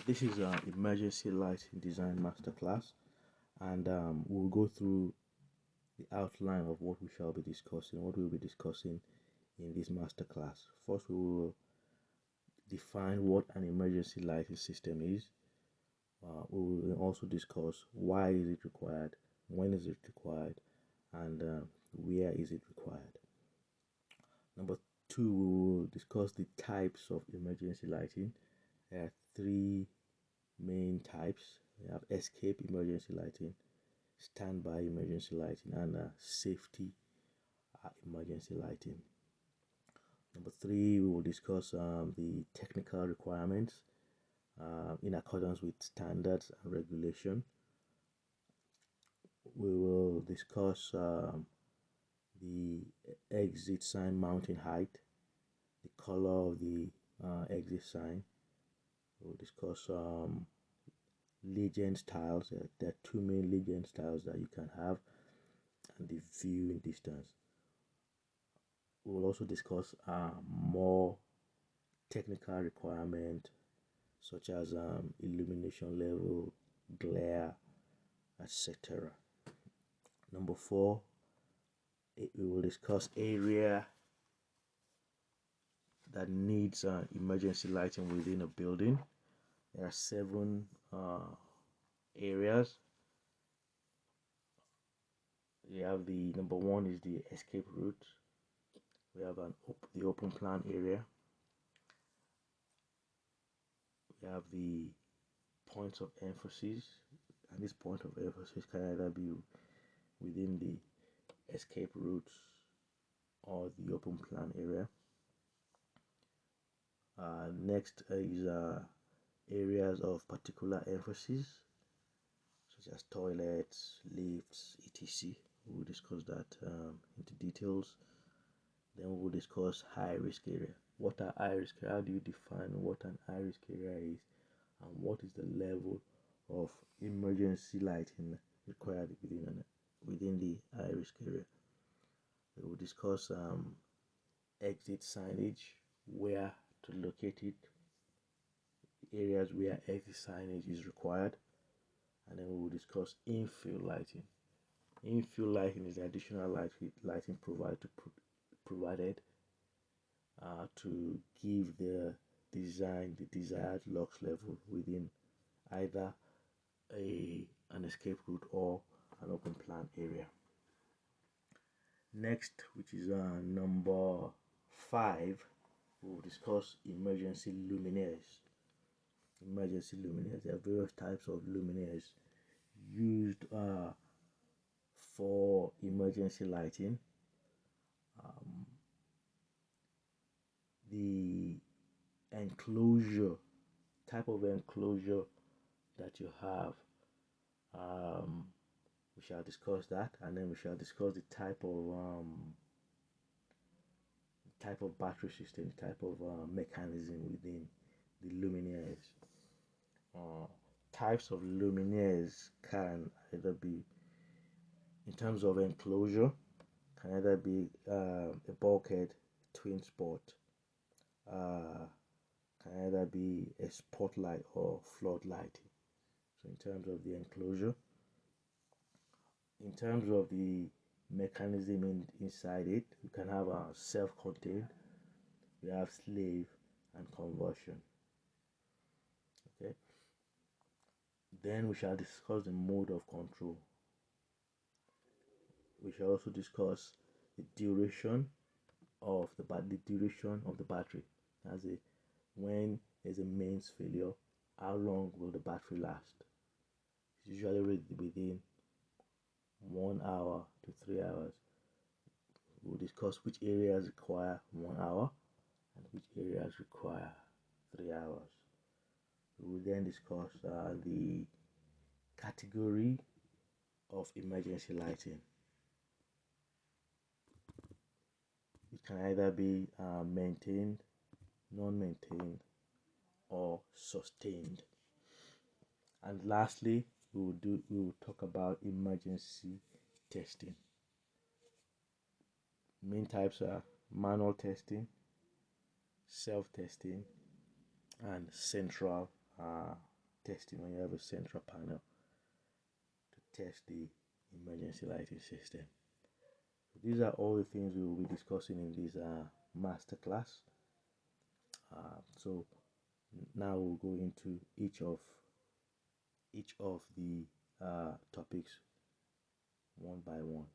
This is emergency lighting design masterclass, and we'll go through the outline of what we shall be discussing, what we'll be discussing in this masterclass. First, we will define what an emergency lighting system is. We will also discuss why is it required, when is it required, and where is it required. Number two, we will discuss the types of emergency lighting. There are three main types. We have escape emergency lighting, standby emergency lighting, and safety emergency lighting. Number three, we will discuss the technical requirements in accordance with standards and regulation. We will discuss the exit sign mounting height, the color of the exit sign. We'll discuss legend styles. There are two main legend styles that you can have, and the viewing distance. We'll also discuss more technical requirement such as illumination level, glare, etc. Number four, we will discuss area that needs emergency lighting within a building. There are 7 areas. We have the number one is the escape route. We have the open plan area. We have the points of emphasis, and this point of emphasis can either be within the escape routes or the open plan area. Next is areas of particular emphasis, such as toilets, lifts, etc. We will discuss that into details. Then we will discuss high risk area. What are high risk area? How do you define what an high risk area is, and what is the level of emergency lighting required within the high risk area? We will discuss exit signage, where to locate it, areas where exit signage is required, and then we will discuss infill lighting. Infill lighting is additional lighting provided to give the desired lux level within either an escape route or an open plan area. Next, which is number 5, we will discuss emergency luminaires. Emergency luminaires. There are various types of luminaires used for emergency lighting. The enclosure, type of enclosure that you have, we shall discuss that, and then we shall discuss the type of battery system, type of mechanism within the luminaires. Types of luminaires can either be, in terms of enclosure, can either be a bulkhead, twin spot, can either be a spotlight or floodlighting. So in terms of the enclosure, in terms of the mechanism inside it, you can have a self-contained, we have slave, and conversion. Okay, then we shall discuss the mode of control. We shall also discuss the duration of the battery. As when there's a mains failure, how long will the battery last? It's usually within 1 hour to 3 hours. We'll discuss which areas require 1 hour and which areas require 3 hours. We will then discuss the category of emergency lighting. It can either be maintained, non-maintained, or sustained. And lastly, we will talk about emergency testing. Main types are manual testing, self-testing, and central testing when you have a central panel to test the emergency lighting system. So these are all the things we will be discussing in this masterclass. So now we'll go into each of the topics one by one.